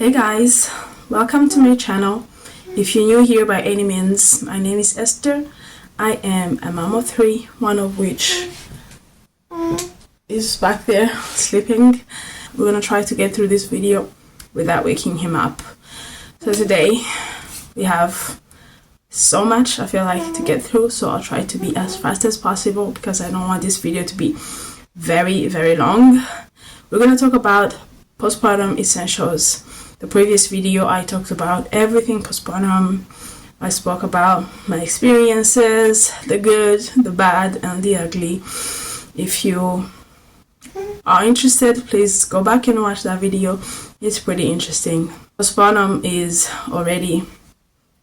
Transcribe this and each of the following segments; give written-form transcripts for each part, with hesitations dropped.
Hey guys, welcome to my channel. If you're new here by any means, my name is Esther. I am a mom of three, one of which is back there sleeping. We're gonna try to get through this video without waking him up. So today we have so much I feel like to get through, so I'll try to be as fast as possible because I don't want this video to be very long. We're gonna talk about postpartum essentials. The previous video I talked about everything postpartum. I spoke about my experiences, the good, the bad, and the ugly. If you are interested, please go back and watch that video. It's pretty interesting. Postpartum is already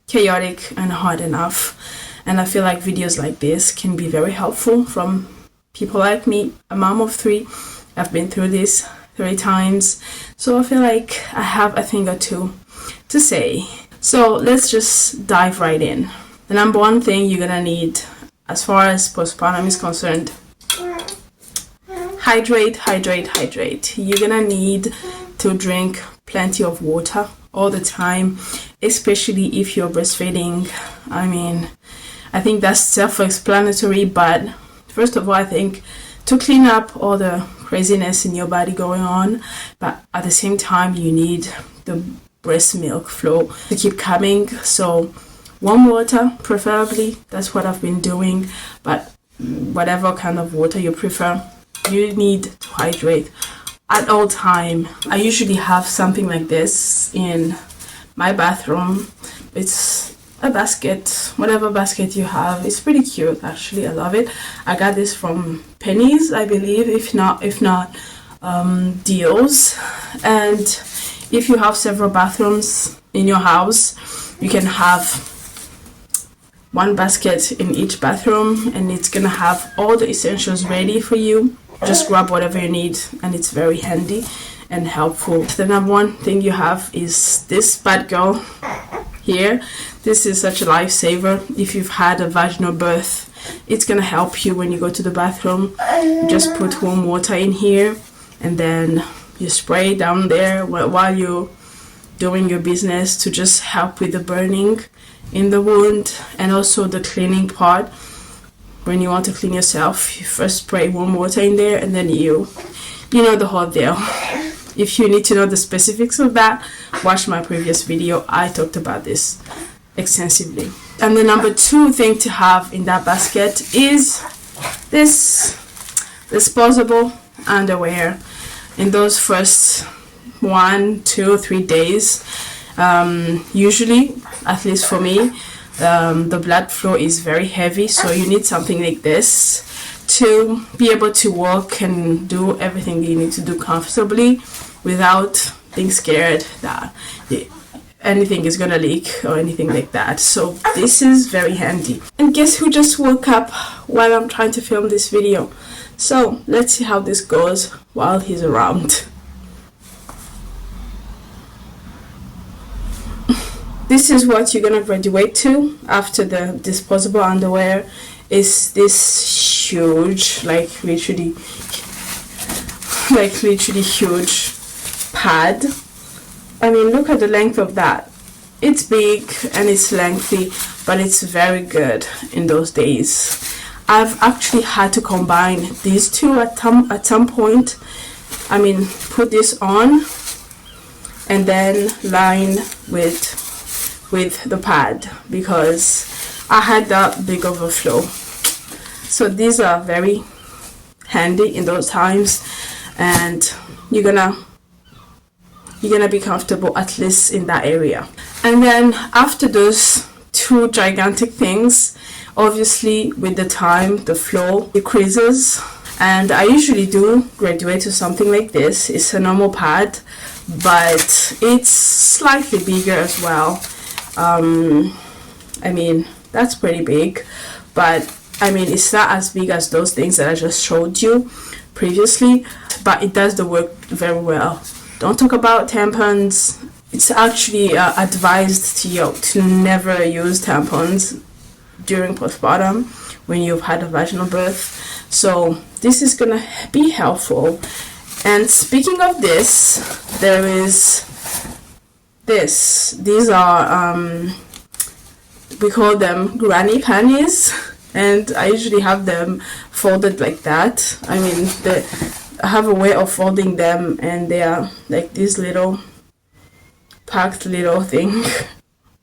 chaotic and hard enough, and I feel like videos like this can be very helpful from people like me, a mom of three. I've been through this 3 times, so I feel like I have a thing or two to say. So let's just dive right in. The number one thing you're gonna need as far as postpartum is concerned: hydrate. You're gonna need to drink plenty of water all the time, especially if you're breastfeeding. I think that's self-explanatory, but first of all, I think to clean up all the craziness in your body going on, but at the same time you need the breast milk flow to keep coming. So warm water preferably, that's what I've been doing, but whatever kind of water you prefer, you need to hydrate at all time. I usually have something like this in my bathroom. It's a basket, whatever basket you have. It's pretty cute actually. I love it. I got this from Penny's, I believe, if not Deals. And if you have several bathrooms in your house, you can have one basket in each bathroom, and it's gonna have all the essentials ready for you. Just grab whatever you need, and it's very handy and helpful. The number one thing you have is this bad girl here. This is such a lifesaver. If you've had a vaginal birth, it's gonna help you when you go to the bathroom. You just put warm water in here, and then you spray down there while you're doing your business to just help with the burning in the wound, and also the cleaning part. When you want to clean yourself, you first spray warm water in there, and then you know the whole deal. If you need to know the specifics of that, watch my previous video. I talked about this extensively. And the number 2 thing to have in that basket is this disposable underwear. In those first 1, 2, 3 days, usually, at least for me, the blood flow is very heavy, so you need something like this to be able to walk and do everything you need to do comfortably without being scared that anything is gonna leak or anything like that. So this is very handy. And guess who just woke up while I'm trying to film this video? So let's see how this goes while he's around. This is what you're gonna graduate to after the disposable underwear. Is this huge, like literally huge pad. Look at the length of that. It's big and it's lengthy, but it's very good in those days. I've actually had to combine these two at some point. Put this on and then line with the pad because I had that big of a flow. So these are very handy in those times, and you're gonna be comfortable at least in that area. And then after those 2 gigantic things, obviously with the time the flow decreases, and I usually do graduate to something like this. It's a normal pad, but it's slightly bigger as well. That's pretty big, but it's not as big as those things that I just showed you previously, but it does the work very well. Don't talk about tampons. It's actually advised to never use tampons during postpartum when you've had a vaginal birth. So this is gonna be helpful. And speaking of this, there is these are we call them granny panties, and I usually have them folded like that. I mean, I have a way of folding them, and they are like this little packed little thing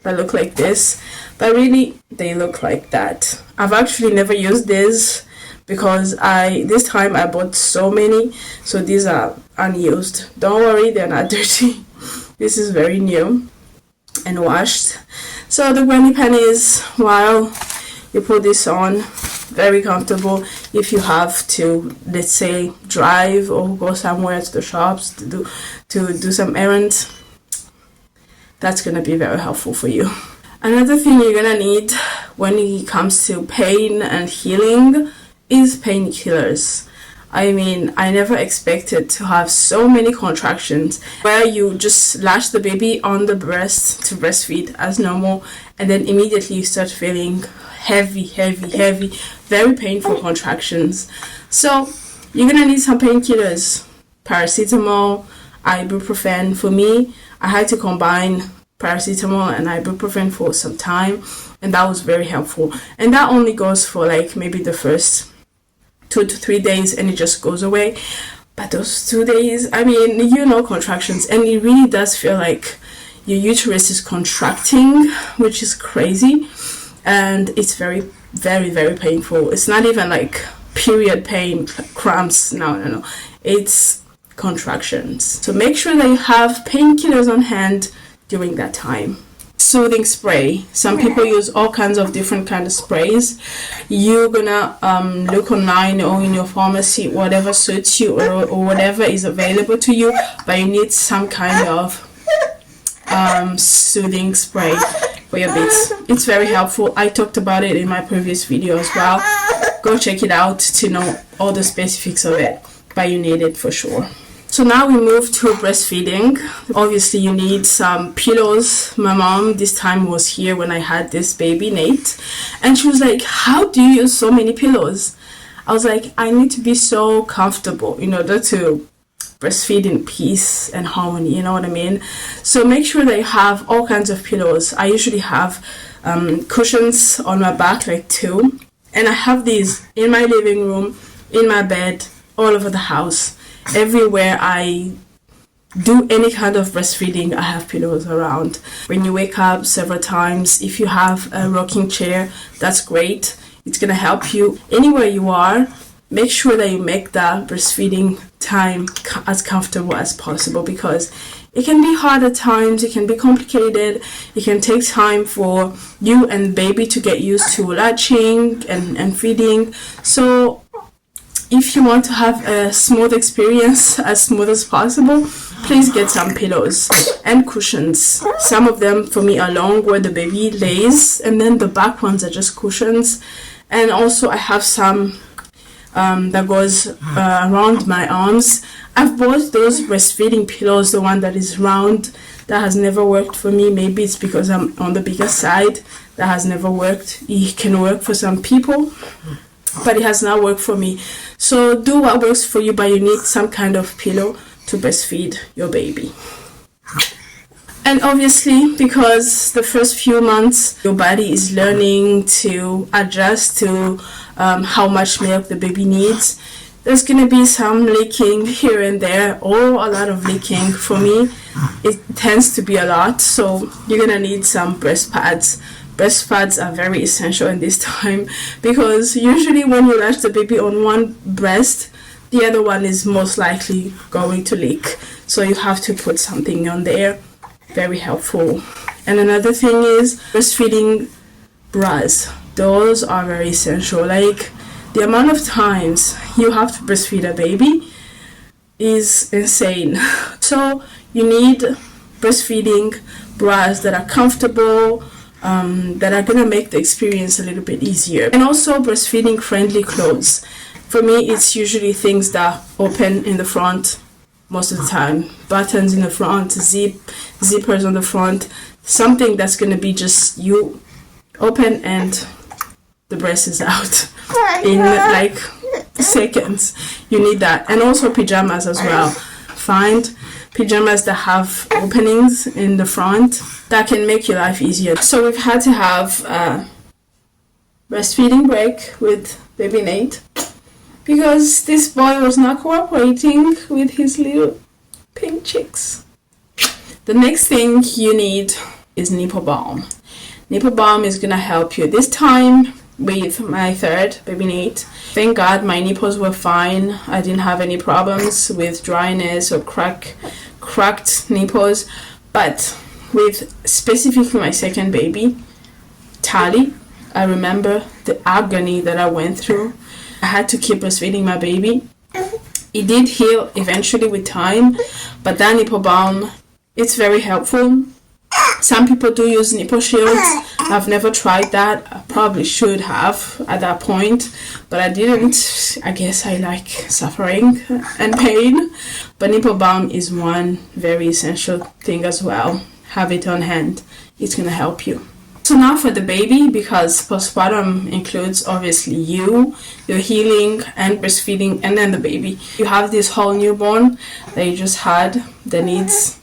that look like this, but really they look like that. I've actually never used this because this time I bought so many, so these are unused. Don't worry, they're not dirty. This is very new and washed. So the granny panties, while you put this on, very comfortable. If you have to, let's say, drive or go somewhere to the shops to do some errands, that's gonna be very helpful for you. Another thing you're gonna need when it comes to pain and healing is painkillers. I mean, I never expected to have so many contractions where you just latch the baby on the breast to breastfeed as normal, and then immediately you start feeling heavy, very painful contractions. So you're gonna need some painkillers, paracetamol, ibuprofen. For me, I had to combine paracetamol and ibuprofen for some time, and that was very helpful. And that only goes for like maybe the first 2 to 3 days, and it just goes away. But those 2 days, I mean, contractions, and it really does feel like your uterus is contracting, which is crazy, and it's very, very painful. It's not even like period pain, cramps. No, it's contractions. So make sure that you have painkillers on hand during that time. Soothing spray. Some people use all kinds of different kind of sprays. You're gonna look online or in your pharmacy, whatever suits you or whatever is available to you, but you need some kind of soothing spray for your bits. It's very helpful. I talked about it in my previous video as well. Go check it out to know all the specifics of it, but you need it for sure. So now we move to breastfeeding. Obviously you need some pillows. My mom this time was here when I had this baby, Nate, and she was like, how do you use so many pillows? I was like, I need to be so comfortable in order to breastfeed in peace and harmony, you know what I mean? So make sure that you have all kinds of pillows. I usually have cushions on my back, like 2, and I have these in my living room, in my bed, all over the house. Everywhere I do any kind of breastfeeding, I have pillows around. When you wake up several times, if you have a rocking chair, that's great. It's gonna help you anywhere you are. Make sure that you make that breastfeeding time as comfortable as possible, because it can be hard at times, it can be complicated, it can take time for you and baby to get used to latching and feeding. So if you want to have a smooth experience, as smooth as possible, please get some pillows and cushions. Some of them for me are long where the baby lays, and then the back ones are just cushions. And also I have some that goes around my arms. I've bought those breastfeeding pillows, the one that is round. That has never worked for me. Maybe it's because I'm on the bigger side. That has never worked. It can work for some people, but it has not worked for me. So do what works for you, but you need some kind of pillow to breastfeed your baby. And obviously, because the first few months your body is learning to adjust to how much milk the baby needs, there's gonna be some leaking here and there, or a lot of leaking. For me, it tends to be a lot, so you're gonna need some breast pads. Breast pads are very essential in this time, because usually when you latch the baby on one breast, the other one is most likely going to leak. So you have to put something on there. Very helpful. And another thing is breastfeeding bras. Those are very essential. Like, the amount of times you have to breastfeed a baby is insane. So you need breastfeeding bras that are comfortable, that are gonna make the experience a little bit easier. And also breastfeeding friendly clothes. For me, it's usually things that open in the front most of the time. Buttons in the front, zippers on the front, something that's gonna be just you open and the breast is out in like seconds. You need that. And also pajamas as well. Find pajamas that have openings in the front that can make your life easier. So we've had to have a breastfeeding break with baby Nate because this boy was not cooperating with his little pink cheeks. The next thing you need is nipple balm. Nipple balm is gonna help you. This time with my third baby Nate, thank God my nipples were fine. I didn't have any problems with dryness or cracked nipples. But with specifically my second baby, Tally, I remember the agony that I went through. I had to keep breastfeeding my baby. It did heal eventually with time, but that nipple balm, it's very helpful. Some people do use nipple shields. I've never tried that. I probably should have at that point, but I didn't. I guess I like suffering and pain. But nipple balm is one very essential thing as well. Have it on hand. It's gonna help you. So now for the baby, because postpartum includes obviously your healing and breastfeeding and then the baby. You have this whole newborn that you just had that needs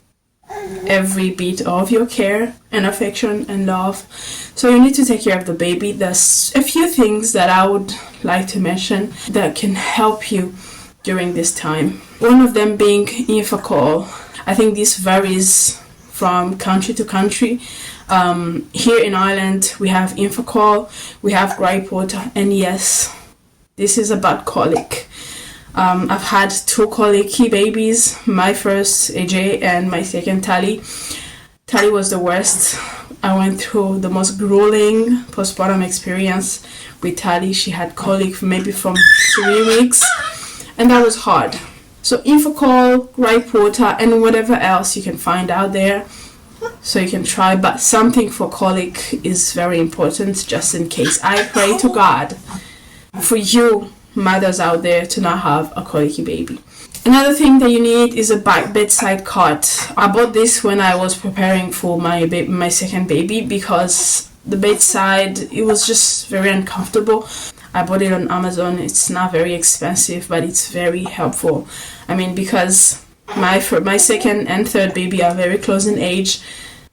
every bit of your care and affection and love. So you need to take care of the baby. There's a few things that I would like to mention that can help you during this time. One of them being Infocall. I think this varies from country to country. Here in Ireland we have Infocall, we have gripe water, and yes, this is about colic. I've had two colicky babies, my first AJ and my second Tally. Tally was the worst. I went through the most grueling postpartum experience with Tally. She had colic maybe from 3 weeks, and that was hard. So Infocall, gripe water, and whatever else you can find out there, so you can try. But something for colic is very important, just in case. I pray to God for you mothers out there to not have a colicky baby. Another thing that you need is a bedside cot. I bought this when I was preparing for my second baby because the bedside, it was just very uncomfortable. I bought it on Amazon. It's not very expensive, but it's very helpful. I mean, because my second and third baby are very close in age,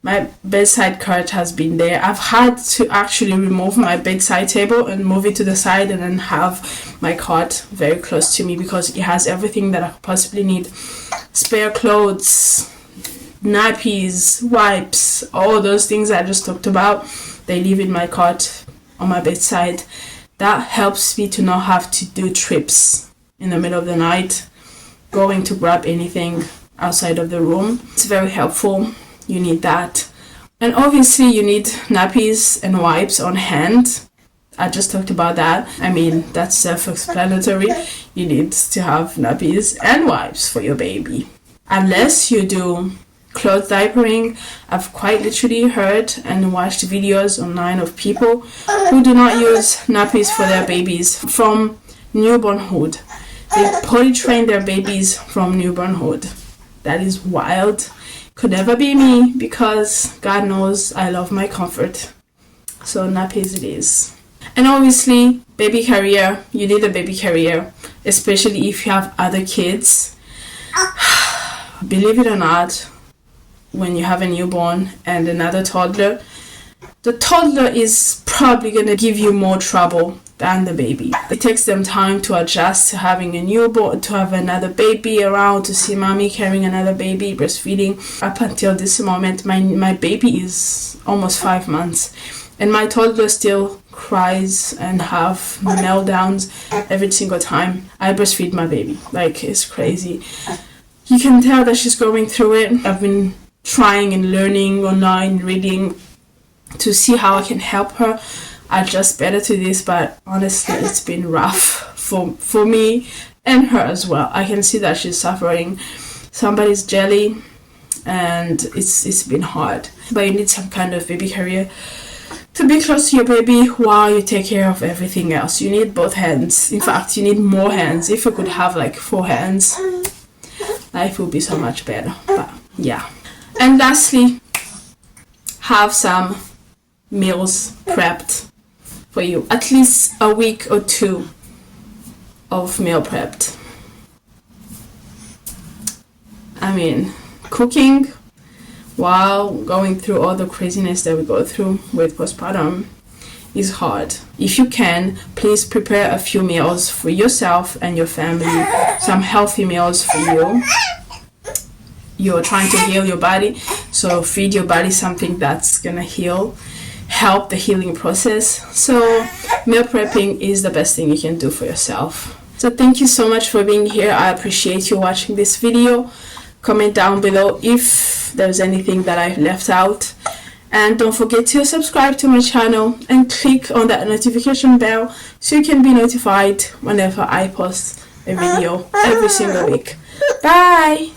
my bedside cot has been there. I've had to actually remove my bedside table and move it to the side and then have my cot very close to me because it has everything that I could possibly need. Spare clothes, nappies, wipes, all those things I just talked about, they live in my cot on my bedside. That helps me to not have to do trips in the middle of the night, going to grab anything outside of the room. It's very helpful. You need that. And obviously you need nappies and wipes on hand. I just talked about that. I mean, that's self-explanatory. You need to have nappies and wipes for your baby. Unless you do cloth diapering, I've quite literally heard and watched videos online of people who do not use nappies for their babies from newbornhood. They potty train their babies from newbornhood. That is wild. Could never be me because God knows I love my comfort. So nappies it is. And obviously, baby carrier. You need a baby carrier, especially if you have other kids. Believe it or not, when you have a newborn and another toddler, the toddler is probably going to give you more trouble than the baby. It takes them time to adjust to having a newborn, to have another baby around, to see mommy carrying another baby, breastfeeding. Up until this moment, my baby is almost 5 months, and my toddler still cries and have meltdowns every single time I breastfeed my baby. Like, it's crazy. You can tell that she's going through it. I've been trying and learning online, reading to see how I can help her adjust better to this, but honestly it's been rough for me and her as well. I can see that she's suffering somebody's jelly and it's been hard. But you need some kind of baby carrier to be close to your baby while you take care of everything else. You need both hands. In fact, you need more hands. If you could have like 4 hands, life would be so much better. But yeah. And lastly, have some meals prepped for you. At least a week or 2 of meal prepped. I mean, cooking while going through all the craziness that we go through with postpartum is hard. If you can, please prepare a few meals for yourself and your family, some healthy meals for you. You're trying to heal your body, so feed your body something that's gonna help the healing process. So meal prepping is the best thing you can do for yourself. So thank you so much for being here. I appreciate you watching this video. Comment down below if there's anything that I've left out, and don't forget to subscribe to my channel and click on that notification bell so you can be notified whenever I post a video every single week. Bye.